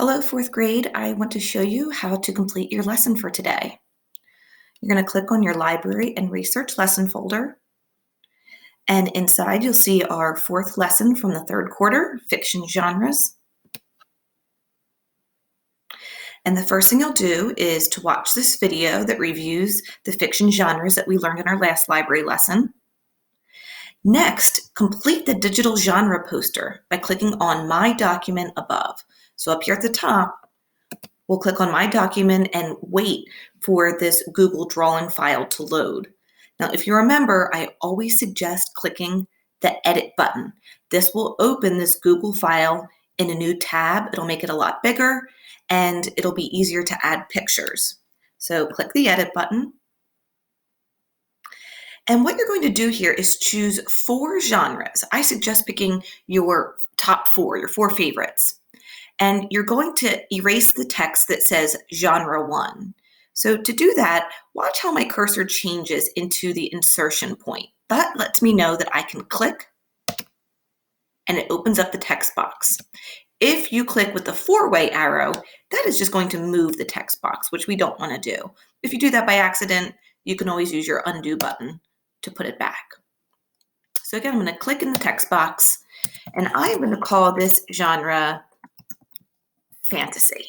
Hello, fourth grade. I want to show you how to complete your lesson for today. You're going to click on your library and research lesson folder. And inside you'll see our fourth lesson from the third quarter, fiction genres. And the first thing you'll do is to watch this video that reviews the fiction genres that we learned in our last library lesson. Next, complete the digital genre poster by clicking on My Document above. So up here at the top, we'll click on My Document and wait for this Google Drawing file to load. Now, if you remember, I always suggest clicking the Edit button. This will open this Google file in a new tab. It'll make it a lot bigger and it'll be easier to add pictures. So click the Edit button. And what you're going to do here is choose 4 genres. I suggest picking your top 4, your 4 favorites. And you're going to erase the text that says genre 1. So to do that, watch how my cursor changes into the insertion point. That lets me know that I can click and it opens up the text box. If you click with the 4-way arrow, that is just going to move the text box, which we don't want to do. If you do that by accident, you can always use your undo button to put it back. So again, I'm going to click in the text box and I am going to call this genre fantasy.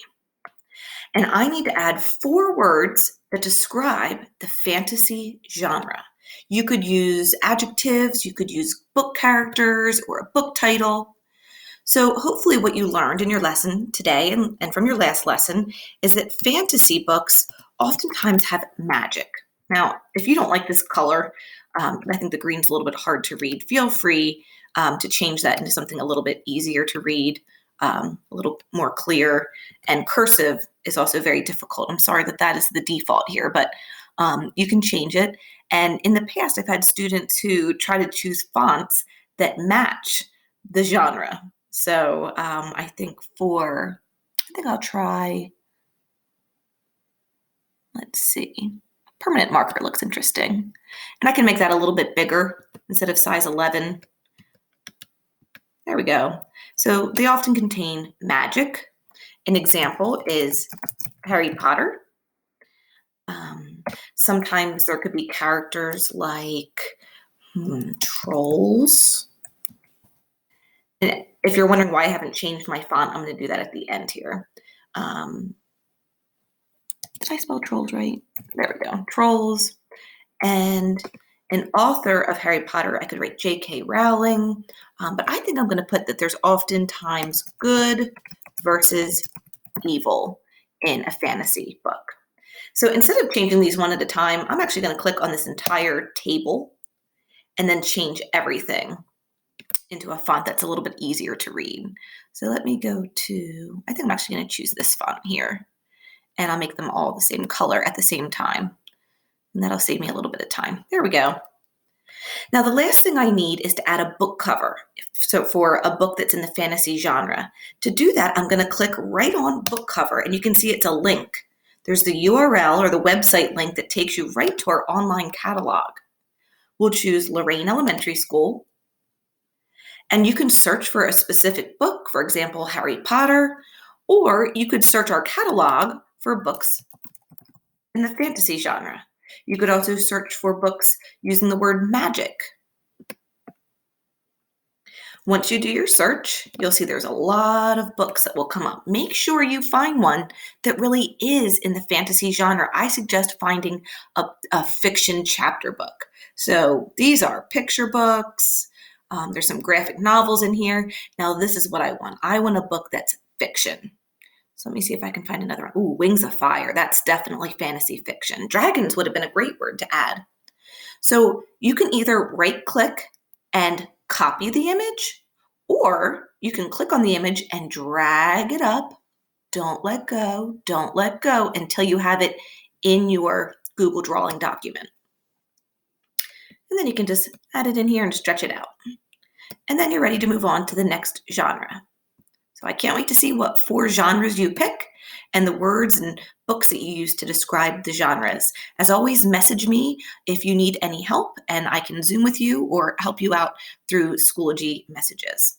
And I need to add 4 words that describe the fantasy genre. You could use adjectives, you could use book characters or a book title. So hopefully what you learned in your lesson today and from your last lesson is that fantasy books oftentimes have magic. Now, if you don't like this color, I think the green's a little bit hard to read. Feel free to change that into something a little bit easier to read. A little more clear, and cursive is also very difficult. I'm sorry that is the default here, but you can change it. And in the past, I've had students who try to choose fonts that match the genre. So I think I'll try, let's see, permanent marker looks interesting. And I can make that a little bit bigger instead of size 11. There we go. So they often contain magic. An example is Harry Potter. Sometimes there could be characters like trolls. And if you're wondering why I haven't changed my font, I'm going to do that at the end here. Did I spell trolls right? There we go. Trolls. And an author of Harry Potter, I could write J.K. Rowling, but I think I'm going to put that there's oftentimes good versus evil in a fantasy book. So instead of changing these one at a time, I'm actually going to click on this entire table and then change everything into a font that's a little bit easier to read. So let me go to, I think I'm actually going to choose this font here, and I'll make them all the same color at the same time. And that'll save me a little bit of time. There we go. Now, the last thing I need is to add a book cover. So for a book that's in the fantasy genre. To do that, I'm going to click right on book cover, and you can see it's a link. There's the URL or the website link that takes you right to our online catalog. We'll choose Lorraine Elementary School, and you can search for a specific book, for example, Harry Potter, or you could search our catalog for books in the fantasy genre. You could also search for books using the word magic. Once you do your search, you'll see there's a lot of books that will come up. Make sure you find one that really is in the fantasy genre. I suggest finding a fiction chapter book. So these are picture books. There's some graphic novels in here. Now this is what I want. I want a book that's fiction. So let me see if I can find another one. Ooh, Wings of Fire. That's definitely fantasy fiction. Dragons would have been a great word to add. So you can either right-click and copy the image, or you can click on the image and drag it up. Don't let go until you have it in your Google Drawing document. And then you can just add it in here and stretch it out. And then you're ready to move on to the next genre. So I can't wait to see what 4 genres you pick and the words and books that you use to describe the genres. As always, message me if you need any help, and I can Zoom with you or help you out through Schoology messages.